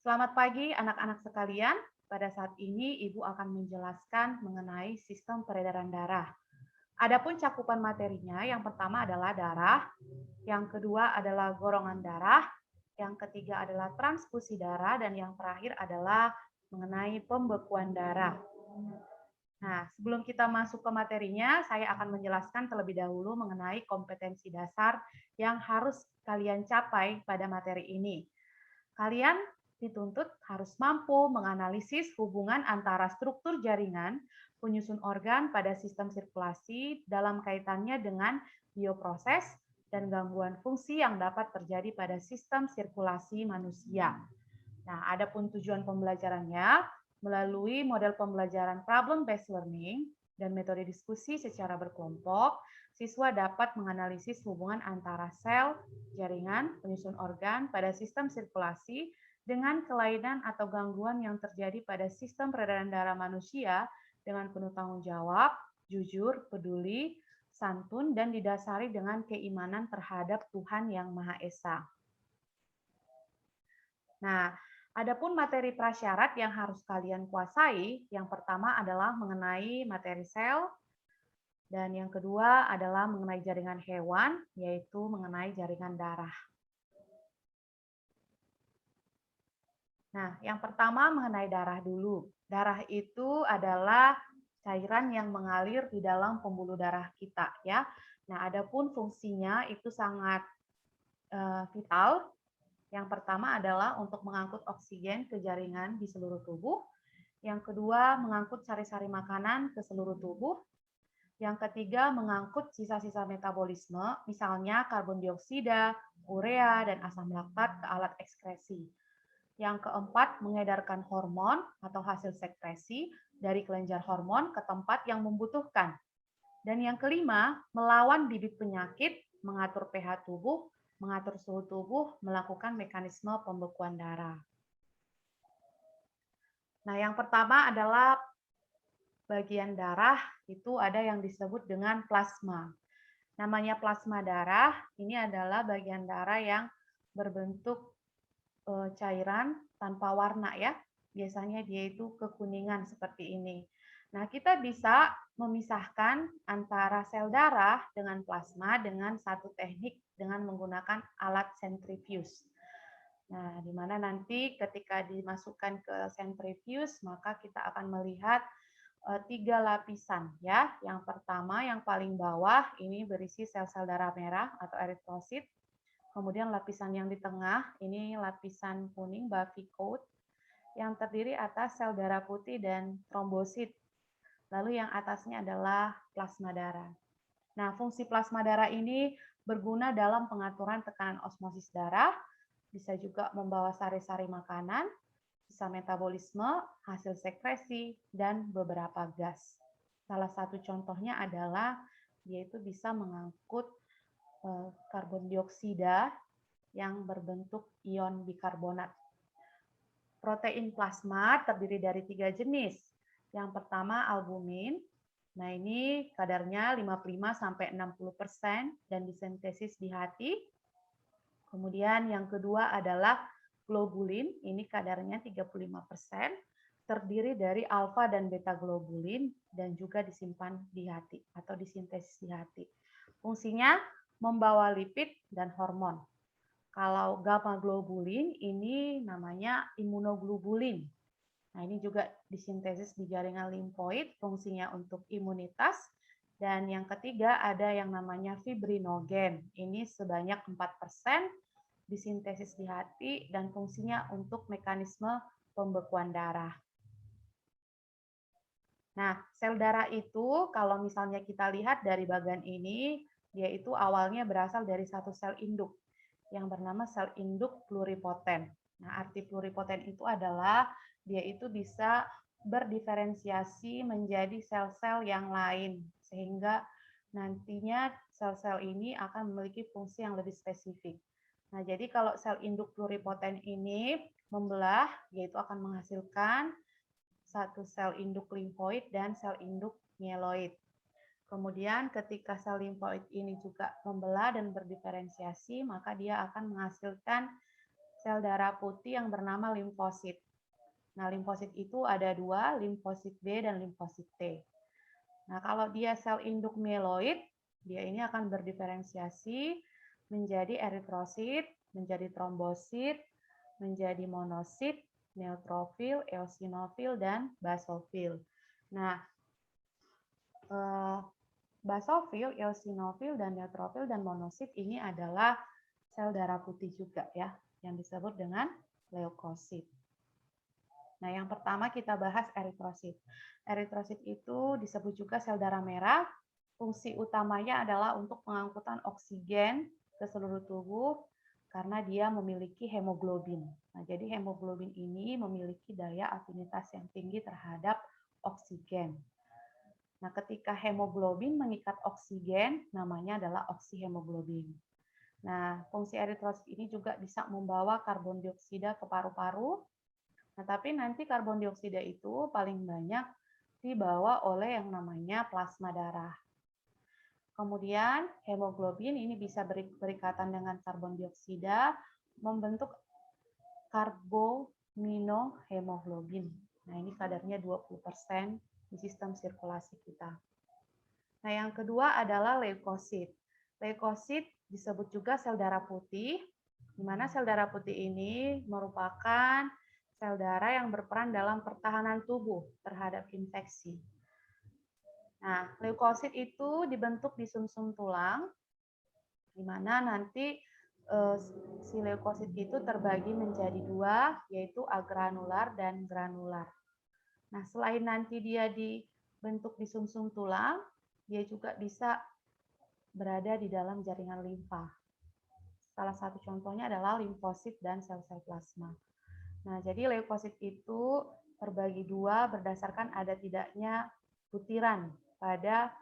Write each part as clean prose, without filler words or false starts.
Selamat pagi anak-anak sekalian. Pada saat ini Ibu akan menjelaskan mengenai sistem peredaran darah. Adapun cakupan materinya, yang pertama adalah darah, yang kedua adalah golongan darah, yang ketiga adalah transfusi darah, dan yang terakhir adalah mengenai pembekuan darah. Nah, sebelum kita masuk ke materinya, saya akan menjelaskan terlebih dahulu mengenai kompetensi dasar yang harus kalian capai pada materi ini. Kalian dituntut harus mampu menganalisis hubungan antara struktur jaringan, penyusun organ pada sistem sirkulasi dalam kaitannya dengan bioproses dan gangguan fungsi yang dapat terjadi pada sistem sirkulasi manusia. Nah, adapun tujuan pembelajarannya melalui model pembelajaran problem-based learning dan metode diskusi secara berkelompok, siswa dapat menganalisis hubungan antara sel, jaringan, penyusun organ pada sistem sirkulasi dengan kelainan atau gangguan yang terjadi pada sistem peredaran darah manusia dengan penuh tanggung jawab, jujur, peduli, santun, dan didasari dengan keimanan terhadap Tuhan Yang Maha Esa. Nah, adapun materi prasyarat yang harus kalian kuasai, yang pertama adalah mengenai materi sel, dan yang kedua adalah mengenai jaringan hewan, yaitu mengenai jaringan darah. Nah, yang pertama mengenai darah dulu. Darah itu adalah cairan yang mengalir di dalam pembuluh darah kita, ya. Nah, adapun fungsinya itu sangat vital. Yang pertama adalah untuk mengangkut oksigen ke jaringan di seluruh tubuh. Yang kedua, mengangkut sari-sari makanan ke seluruh tubuh. Yang ketiga, mengangkut sisa-sisa metabolisme, misalnya karbon dioksida, urea, dan asam laktat ke alat ekskresi. Yang keempat, mengedarkan hormon atau hasil sekresi dari kelenjar hormon ke tempat yang membutuhkan. Dan yang kelima, melawan bibit penyakit, mengatur pH tubuh, mengatur suhu tubuh, melakukan mekanisme pembekuan darah. Nah, yang pertama adalah bagian darah, itu ada yang disebut dengan plasma. Namanya plasma darah, ini adalah bagian darah yang berbentuk cairan tanpa warna ya. Biasanya dia itu kekuningan seperti ini. Nah, kita bisa memisahkan antara sel darah dengan plasma dengan satu teknik dengan menggunakan alat sentrifuge. Nah, di mana nanti ketika dimasukkan ke sentrifuge, maka kita akan melihat 3 lapisan ya. Yang pertama yang paling bawah ini berisi sel-sel darah merah atau eritrosit. Kemudian lapisan yang di tengah ini lapisan kuning Buffy coat yang terdiri atas sel darah putih dan trombosit. Lalu yang atasnya adalah plasma darah. Nah, fungsi plasma darah ini berguna dalam pengaturan tekanan osmosis darah, bisa juga membawa sari-sari makanan, sisa metabolisme, hasil sekresi, dan beberapa gas. Salah satu contohnya adalah dia itu bisa mengangkut karbon dioksida yang berbentuk ion bikarbonat. Protein plasma terdiri dari 3 jenis. Yang pertama albumin. Nah, ini kadarnya 55-60% dan disintesis di hati. Kemudian yang kedua adalah globulin, ini kadarnya 35%, terdiri dari alfa dan beta globulin dan juga disimpan di hati atau disintesis di hati. Fungsinya membawa lipid dan hormon. Kalau gamma globulin ini namanya imunoglobulin. Nah, ini juga disintesis di jaringan limfoid, fungsinya untuk imunitas. Dan yang ketiga ada yang namanya fibrinogen. Ini sebanyak 4% disintesis di hati dan fungsinya untuk mekanisme pembekuan darah. Nah, sel darah itu kalau misalnya kita lihat dari bagian ini, dia itu awalnya berasal dari satu sel induk yang bernama sel induk pluripoten. Nah, arti pluripoten itu adalah dia itu bisa berdiferensiasi menjadi sel-sel yang lain, sehingga nantinya sel-sel ini akan memiliki fungsi yang lebih spesifik. Nah, jadi kalau sel induk pluripoten ini membelah, yaitu akan menghasilkan satu sel induk limfoid dan sel induk mieloid. Kemudian ketika sel limfoid ini juga membelah dan berdiferensiasi, maka dia akan menghasilkan sel darah putih yang bernama limfosit. Nah, limfosit itu ada dua, limfosit B dan limfosit T. Nah, kalau dia sel induk mieloid, dia ini akan berdiferensiasi menjadi eritrosit, menjadi trombosit, menjadi monosit, neutrofil, eosinofil, dan basofil. Nah, basofil, eosinofil, dan neutrofil, dan monosit ini adalah sel darah putih juga ya, yang disebut dengan leukosit. Nah, yang pertama kita bahas eritrosit. Eritrosit itu disebut juga sel darah merah. Fungsi utamanya adalah untuk pengangkutan oksigen ke seluruh tubuh karena dia memiliki hemoglobin. Nah, jadi hemoglobin ini memiliki daya afinitas yang tinggi terhadap oksigen. Nah, ketika hemoglobin mengikat oksigen, namanya adalah oksihemoglobin. Nah, fungsi eritrosit ini juga bisa membawa karbon dioksida ke paru-paru. Nah, tapi nanti karbon dioksida itu paling banyak dibawa oleh yang namanya plasma darah. Kemudian hemoglobin ini bisa berikatan dengan karbon dioksida membentuk karbaminohemoglobin. Nah, ini kadarnya 20% di sistem sirkulasi kita. Nah, yang kedua adalah leukosit. Leukosit disebut juga sel darah putih, di mana sel darah putih ini merupakan sel darah yang berperan dalam pertahanan tubuh terhadap infeksi. Nah, leukosit itu dibentuk di sumsum tulang, di mana nanti si leukosit itu terbagi menjadi dua, yaitu agranular dan granular. Nah, selain nanti dia dibentuk di sumsum tulang, dia juga bisa berada di dalam jaringan limfa. Salah satu contohnya adalah limfosit dan sel-sel plasma. Nah, jadi leukosit itu terbagi dua berdasarkan ada tidaknya butiran pada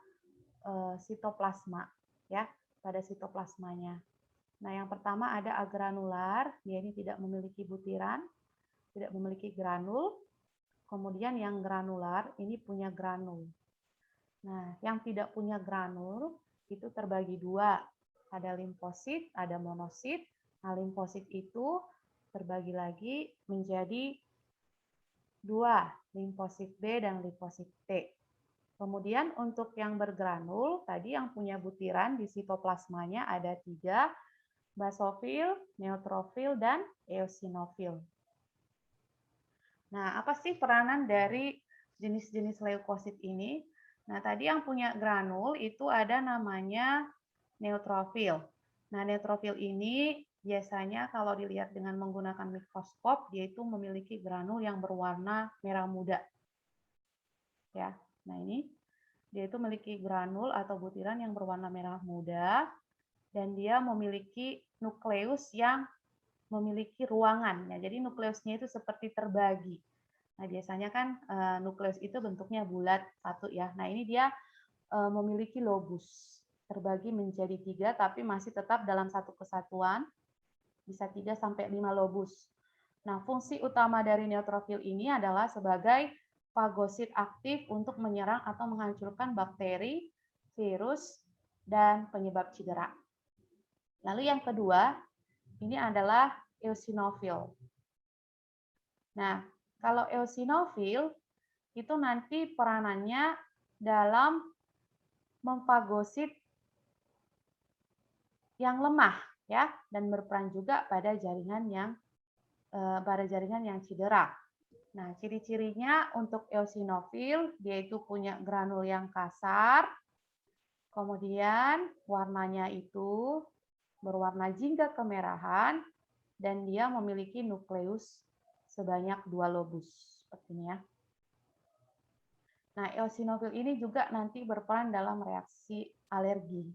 sitoplasma, ya, pada sitoplasmanya. Nah, yang pertama ada agranular, dia ini tidak memiliki butiran, tidak memiliki granul. Kemudian yang granular ini punya granul. Nah, yang tidak punya granul itu terbagi dua. Ada limfosit, ada monosit. Nah, limfosit itu terbagi lagi menjadi dua, limfosit B dan limfosit T. Kemudian untuk yang bergranul, tadi yang punya butiran di sitoplasmanya ada tiga, basofil, neutrofil, dan eosinofil. Nah, apa sih peranan dari jenis-jenis leukosit ini? Nah, tadi yang punya granul itu ada namanya neutrofil. Nah, neutrofil ini biasanya kalau dilihat dengan menggunakan mikroskop, dia itu memiliki granul yang berwarna merah muda. Ya, nah ini dia itu memiliki granul atau butiran yang berwarna merah muda, dan dia memiliki nukleus yang memiliki ruangan. Ya, jadi nukleusnya itu seperti terbagi. Nah, biasanya kan nukleus itu bentuknya bulat satu ya. Nah, ini dia memiliki lobus, terbagi menjadi tiga, tapi masih tetap dalam satu kesatuan, bisa 3 sampai 5 lobus. Nah, fungsi utama dari neutrofil ini adalah sebagai fagosit aktif untuk menyerang atau menghancurkan bakteri, virus, dan penyebab cedera. Lalu yang kedua, ini adalah eosinofil. Nah, kalau eosinofil itu nanti peranannya dalam memfagosit yang lemah ya, dan berperan juga pada jaringan yang cedera. Nah, ciri-cirinya untuk eosinofil, dia itu punya granul yang kasar, kemudian warnanya itu berwarna jingga kemerahan, dan dia memiliki nukleus sebanyak 2 lobus, seperti ini ya. Nah, eosinofil ini juga nanti berperan dalam reaksi alergi.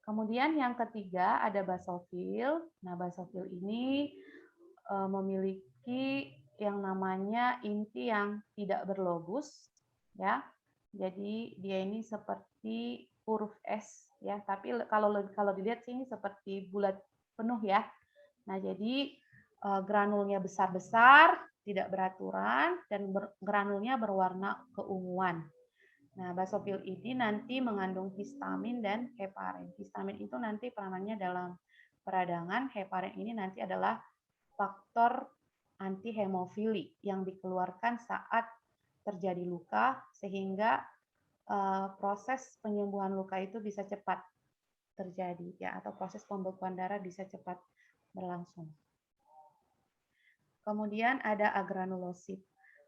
Kemudian yang ketiga ada basofil. Nah, basofil ini memiliki yang namanya inti yang tidak berlobus, ya. Jadi dia ini seperti huruf S, ya. Tapi kalau dilihat sini seperti bulat penuh, ya. Nah, jadi granulnya besar-besar, tidak beraturan, dan granulnya berwarna keunguan. Nah, basofil ini nanti mengandung histamin dan heparin. Histamin itu nanti peranannya dalam peradangan, heparin ini nanti adalah faktor antihemofili yang dikeluarkan saat terjadi luka sehingga proses penyembuhan luka itu bisa cepat terjadi ya, atau proses pembekuan darah bisa cepat berlangsung. Kemudian ada agranulosit.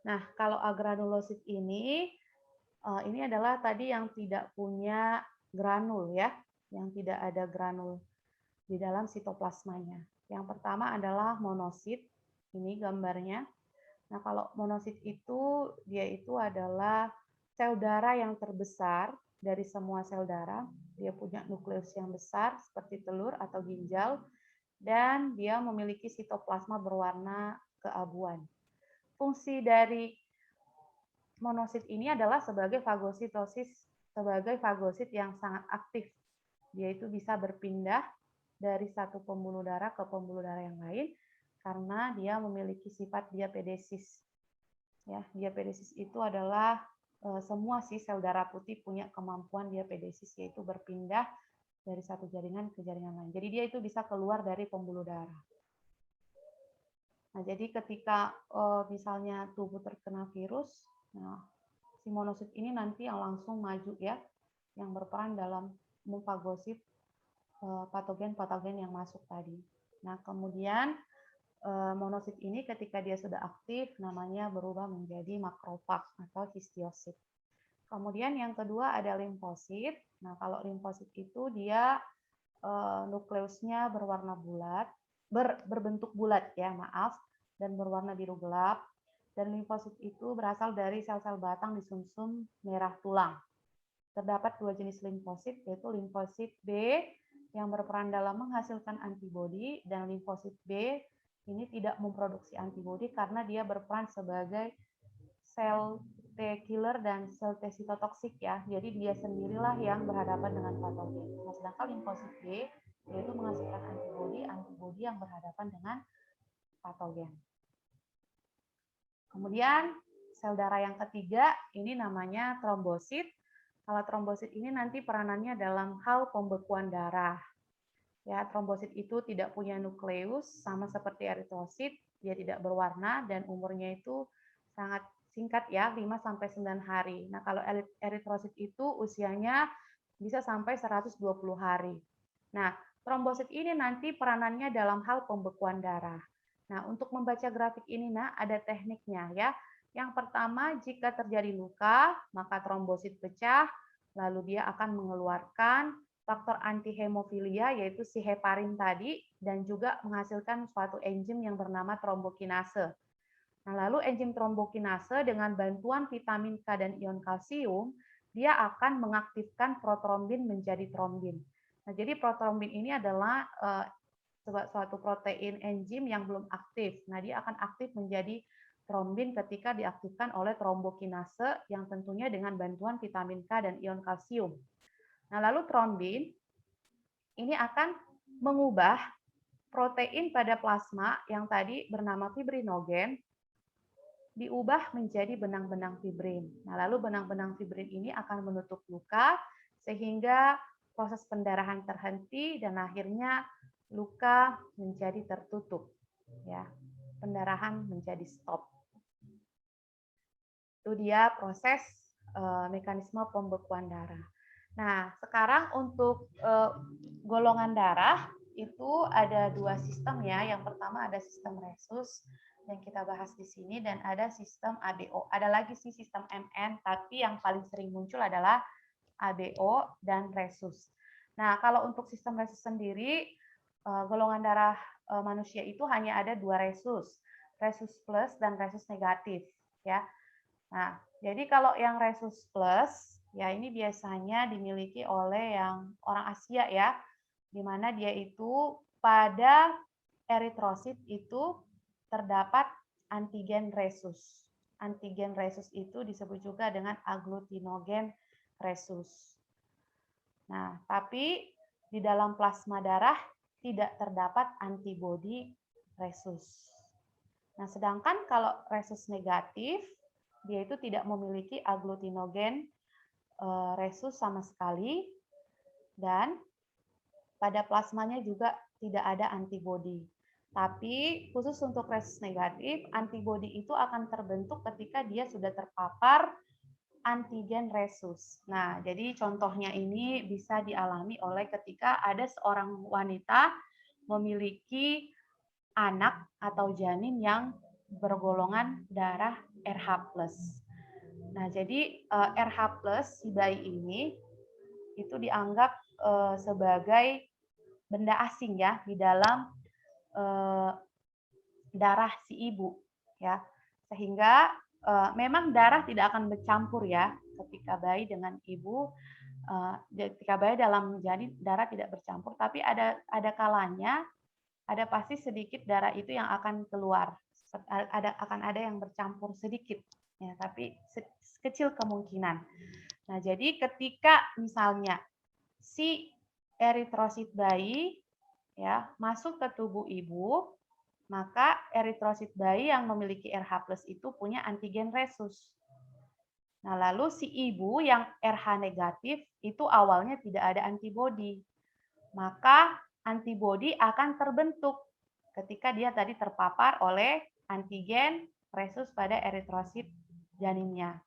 Nah, kalau agranulosit ini adalah tadi yang tidak punya granul ya, yang tidak ada granul di dalam sitoplasmanya. Yang pertama adalah monosit. Ini gambarnya. Nah, kalau monosit itu dia itu adalah sel darah yang terbesar dari semua sel darah. Dia punya nukleus yang besar seperti telur atau ginjal dan dia memiliki sitoplasma berwarna keabuan. Fungsi dari monosit ini adalah sebagai fagositosis, sebagai fagosit yang sangat aktif. Dia itu bisa berpindah dari satu pembuluh darah ke pembuluh darah yang lain karena dia memiliki sifat diapedesis. Ya, diapedesis itu adalah semua sel darah putih punya kemampuan diapedesis, yaitu berpindah dari satu jaringan ke jaringan lain. Jadi dia itu bisa keluar dari pembuluh darah. Nah, jadi ketika misalnya tubuh terkena virus, nah, si monosit ini nanti yang langsung maju ya, yang berperan dalam memfagosit patogen-patogen yang masuk tadi. Nah, kemudian monosit ini ketika dia sudah aktif namanya berubah menjadi makrofag atau histiosit. Kemudian yang kedua ada limfosit. Nah, kalau limfosit itu dia nukleusnya berwarna bulat, berbentuk bulat ya, maaf, dan berwarna biru gelap. Dan limfosit itu berasal dari sel-sel batang di sumsum merah tulang. Terdapat dua jenis limfosit, yaitu limfosit B yang berperan dalam menghasilkan antibodi dan limfosit B ini tidak memproduksi antibodi karena dia berperan sebagai sel T killer dan sel T sitotoksik ya. Jadi dia sendirilah yang berhadapan dengan patogen. Nah, sedangkan limfosit B yaitu menghasilkan antibodi yang berhadapan dengan patogen. Kemudian sel darah yang ketiga ini namanya trombosit. Kalau trombosit ini nanti peranannya dalam hal pembekuan darah. Ya, trombosit itu tidak punya nukleus, sama seperti eritrosit, dia tidak berwarna dan umurnya itu sangat singkat ya, 5-9 hari. Nah, kalau eritrosit itu usianya bisa sampai 120 hari. Nah, trombosit ini nanti peranannya dalam hal pembekuan darah. Nah, untuk membaca grafik ini, nah, ada tekniknya ya. Yang pertama, jika terjadi luka, maka trombosit pecah, lalu dia akan mengeluarkan faktor antihemofilia yaitu si heparin tadi dan juga menghasilkan suatu enzim yang bernama trombokinase. Nah, lalu enzim trombokinase dengan bantuan vitamin K dan ion kalsium, dia akan mengaktifkan protrombin menjadi trombin. Nah, jadi protrombin ini adalah suatu protein enzim yang belum aktif. Nah, dia akan aktif menjadi trombin ketika diaktifkan oleh trombokinase yang tentunya dengan bantuan vitamin K dan ion kalsium. Nah, lalu trombin ini akan mengubah protein pada plasma yang tadi bernama fibrinogen diubah menjadi benang-benang fibrin. Nah, lalu benang-benang fibrin ini akan menutup luka sehingga proses pendarahan terhenti dan akhirnya luka menjadi tertutup. Ya, pendarahan menjadi stop. Itu dia proses mekanisme pembekuan darah. Nah, sekarang untuk golongan darah itu ada dua sistem ya. Yang pertama ada sistem Rhesus yang kita bahas di sini dan ada sistem ABO. Ada lagi sih sistem MN, tapi yang paling sering muncul adalah ABO dan Rhesus. Nah, kalau untuk sistem Rhesus sendiri, golongan darah manusia itu hanya ada dua Rhesus, Rhesus plus dan Rhesus negatif ya. Nah, jadi kalau yang Rhesus plus ya ini biasanya dimiliki oleh yang orang Asia ya, di mana dia itu pada eritrosit itu terdapat antigen Rhesus. Antigen Rhesus itu disebut juga dengan agglutinogen Rhesus. Nah, tapi di dalam plasma darah tidak terdapat antibodi Rhesus. Nah, sedangkan kalau Rhesus negatif dia itu tidak memiliki agglutinogen Rhesus sama sekali dan pada plasmanya juga tidak ada antibodi. Tapi khusus untuk resus negatif, antibodi itu akan terbentuk ketika dia sudah terpapar antigen resus. Nah, jadi contohnya ini bisa dialami oleh ketika ada seorang wanita memiliki anak atau janin yang bergolongan darah RH+. Nah, jadi RH+ si bayi ini itu dianggap sebagai benda asing ya di dalam darah si ibu ya. Sehingga memang darah tidak akan bercampur ya ketika bayi dengan ibu, ketika bayi dalam janin darah tidak bercampur, tapi ada kalanya ada pasti sedikit darah itu yang akan keluar. Akan ada yang bercampur sedikit ya, tapi kecil kemungkinan. Nah, jadi ketika misalnya si eritrosit bayi ya masuk ke tubuh ibu, maka eritrosit bayi yang memiliki RH+ itu punya antigen resus. Nah, lalu si ibu yang RH negatif itu awalnya tidak ada antibodi. Maka antibodi akan terbentuk ketika dia tadi terpapar oleh antigen resus pada eritrosit janinnya.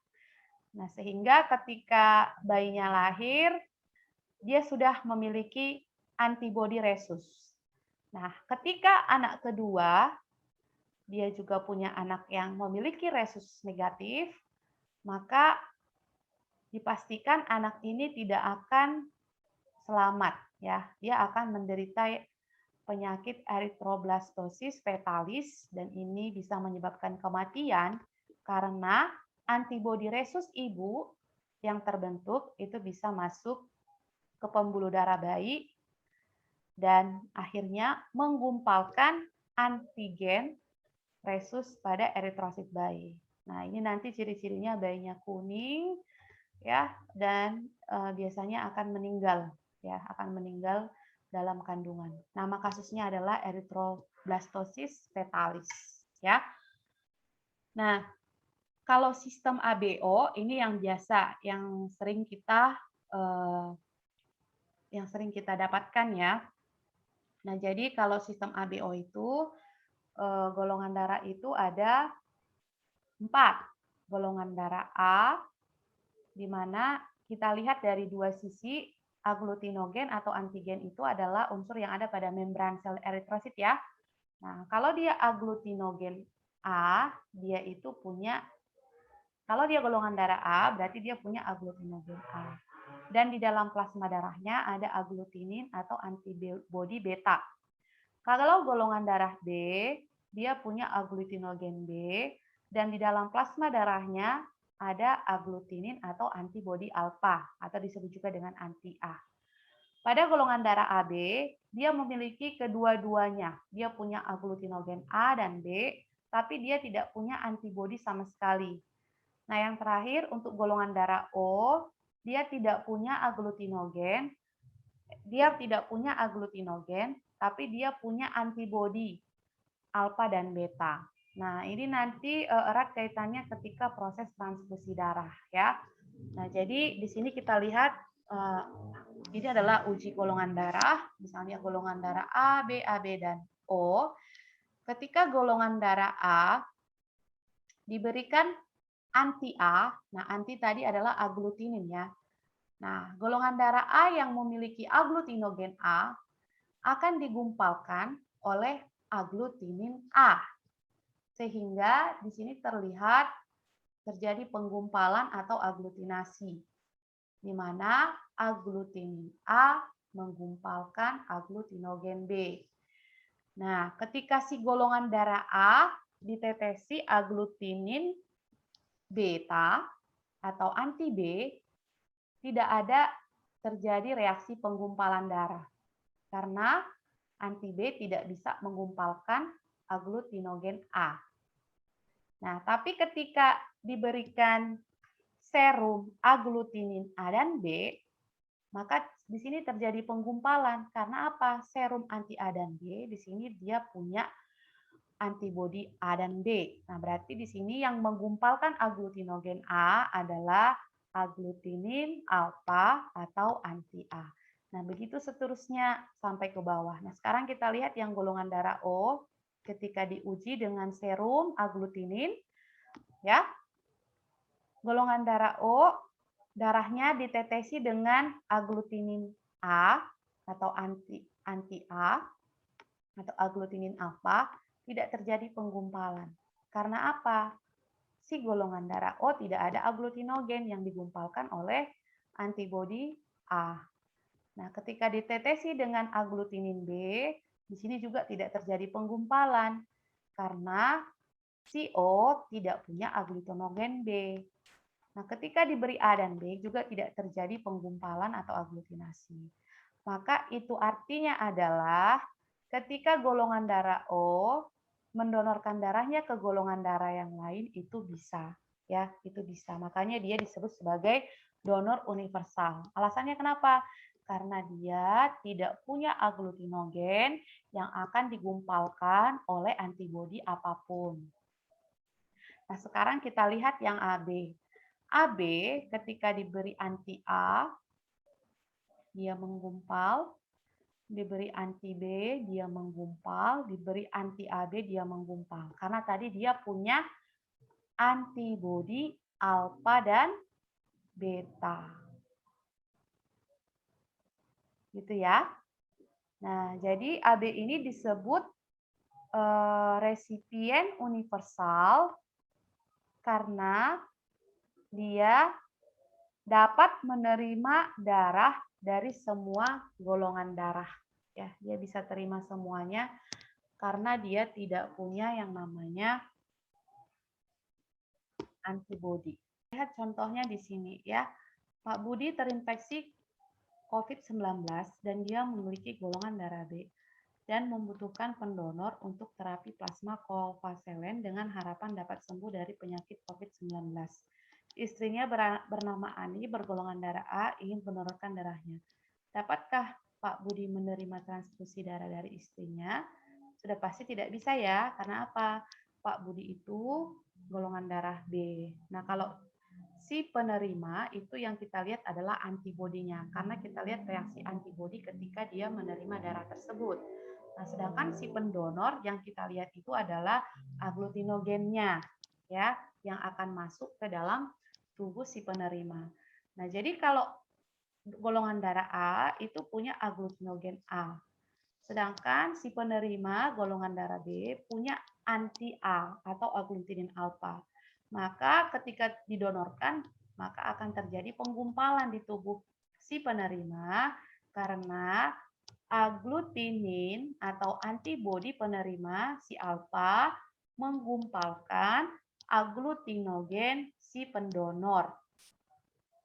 Nah, sehingga ketika bayinya lahir, dia sudah memiliki antibodi resus. Nah, ketika anak kedua, dia juga punya anak yang memiliki resus negatif, maka dipastikan anak ini tidak akan selamat ya. Dia akan menderita penyakit eritroblastosis fetalis dan ini bisa menyebabkan kematian karena antibodi resus ibu yang terbentuk itu bisa masuk ke pembuluh darah bayi dan akhirnya menggumpalkan antigen resus pada eritrosit bayi. Nah, ini nanti ciri-cirinya bayinya kuning ya dan biasanya akan meninggal ya, akan meninggal dalam kandungan. Nama kasusnya adalah eritroblastosis fetalis ya. Nah, kalau sistem ABO ini yang biasa yang sering kita dapatkan ya. Nah, jadi kalau sistem ABO itu golongan darah itu ada 4. Golongan darah A di mana kita lihat dari dua sisi aglutinogen atau antigen itu adalah unsur yang ada pada membran sel eritrosit ya. Nah, kalau dia aglutinogen A, dia itu punya, kalau dia golongan darah A, berarti dia punya aglutinogen A. Dan di dalam plasma darahnya ada aglutinin atau antibodi beta. Kalau golongan darah B, dia punya aglutinogen B, dan di dalam plasma darahnya ada aglutinin atau antibodi alfa, atau disebut juga dengan anti-A. Pada golongan darah AB, dia memiliki kedua-duanya. Dia punya aglutinogen A dan B, tapi dia tidak punya antibodi sama sekali. Nah, yang terakhir untuk golongan darah O, dia tidak punya aglutinogen, tapi dia punya antibodi alfa dan beta. Nah, ini nanti erat kaitannya ketika proses transfusi darah ya. Nah, jadi di sini kita lihat ini adalah uji golongan darah, misalnya golongan darah A, B, AB, dan O. Ketika golongan darah A diberikan anti-A, nah anti tadi adalah aglutinin ya. Nah, golongan darah A yang memiliki aglutinogen A akan digumpalkan oleh aglutinin A. Sehingga di sini terlihat terjadi penggumpalan atau aglutinasi, di mana aglutinin A menggumpalkan aglutinogen B. Nah, ketika si golongan darah A ditetesi aglutinin beta atau anti B, tidak ada terjadi reaksi penggumpalan darah karena anti B tidak bisa menggumpalkan aglutinogen A. Nah, tapi ketika diberikan serum aglutinin A dan B, maka di sini terjadi penggumpalan. Karena apa? Serum anti A dan B di sini dia punya antibodi A dan B. Nah, berarti di sini yang menggumpalkan aglutinogen A adalah aglutinin alfa atau anti A. Nah, begitu seterusnya sampai ke bawah. Nah, sekarang kita lihat yang golongan darah O. ketika diuji dengan serum aglutinin, ya, golongan darah O, darahnya ditetesi dengan aglutinin A atau anti A atau aglutinin alfa, tidak terjadi penggumpalan. Karena apa? Si golongan darah O tidak ada aglutinogen yang digumpalkan oleh antibodi A. Nah, ketika ditetesi dengan aglutinin B, di sini juga tidak terjadi penggumpalan karena si O tidak punya aglutinogen B. Nah, ketika diberi A dan B juga tidak terjadi penggumpalan atau aglutinasi. Maka itu artinya adalah ketika golongan darah O mendonorkan darahnya ke golongan darah yang lain itu bisa, ya, itu bisa. Makanya dia disebut sebagai donor universal. Alasannya kenapa? Karena dia tidak punya aglutinogen yang akan digumpalkan oleh antibodi apapun. Nah, sekarang kita lihat yang AB. AB ketika diberi anti A, dia menggumpal. Diberi anti B, dia menggumpal. Diberi anti AB, dia menggumpal. Karena tadi dia punya antibodi alfa dan beta. Gitu ya. Nah, jadi AB ini disebut resipien universal karena dia dapat menerima darah dari semua golongan darah. Ya, dia bisa terima semuanya karena dia tidak punya yang namanya antibodi. Lihat contohnya di sini ya. Pak Budi terinfeksi COVID-19 dan dia memiliki golongan darah B dan membutuhkan pendonor untuk terapi plasma kovaselen dengan harapan dapat sembuh dari penyakit COVID-19. Istrinya bernama Ani bergolongan darah A ingin mendonorkan darahnya. Dapatkah Pak Budi menerima transfusi darah dari istrinya? Sudah pasti tidak bisa ya, karena apa? Pak Budi itu golongan darah B. Nah, kalau si penerima itu yang kita lihat adalah antibodinya, karena kita lihat reaksi antibodi ketika dia menerima darah tersebut. Nah, sedangkan si pendonor yang kita lihat itu adalah aglutinogennya, ya, yang akan masuk ke dalam tubuh si penerima. Nah, jadi kalau golongan darah A itu punya aglutinogen A. Sedangkan si penerima golongan darah B punya anti A atau aglutinin alfa. Maka ketika didonorkan, maka akan terjadi penggumpalan di tubuh si penerima karena aglutinin atau antibodi penerima si alfa menggumpalkan aglutinogen si pendonor.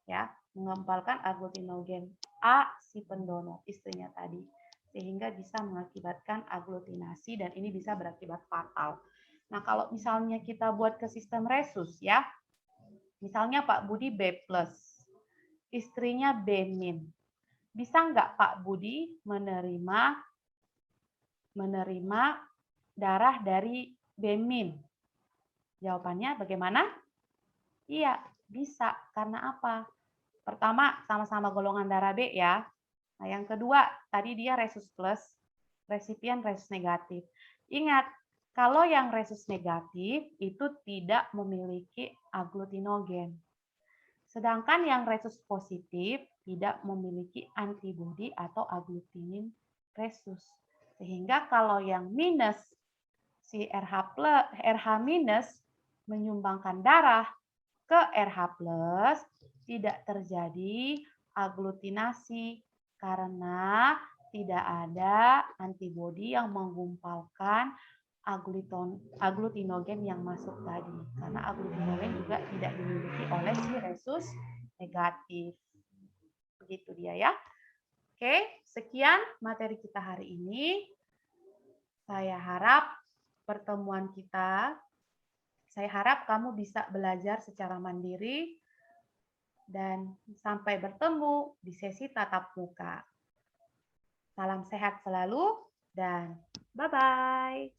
Ya, menggumpalkan aglutinogen A si pendonor, istrinya tadi. Sehingga bisa mengakibatkan aglutinasi dan ini bisa berakibat fatal. Nah, kalau misalnya kita buat ke sistem resus ya. Misalnya Pak Budi B+, istrinya B-. Bisa nggak Pak Budi menerima darah dari B-? Jawabannya bagaimana? Iya, bisa. Karena apa? Pertama, sama-sama golongan darah B ya. Nah, yang kedua, tadi dia resus plus, resipien resus negatif. Ingat, kalau yang resus negatif itu tidak memiliki aglutinogen. Sedangkan yang resus positif tidak memiliki antibodi atau aglutinin resus. Sehingga kalau yang minus, si RH minus menyumbangkan darah ke RH plus, tidak terjadi aglutinasi karena tidak ada antibodi yang menggumpalkan aglutinogen yang masuk tadi. Karena aglutinogen juga tidak dimiliki oleh si resus negatif. Begitu dia ya. Oke, sekian materi kita hari ini. Saya harap pertemuan kita, saya harap kamu bisa belajar secara mandiri dan sampai bertemu di sesi tatap muka. Salam sehat selalu dan bye-bye.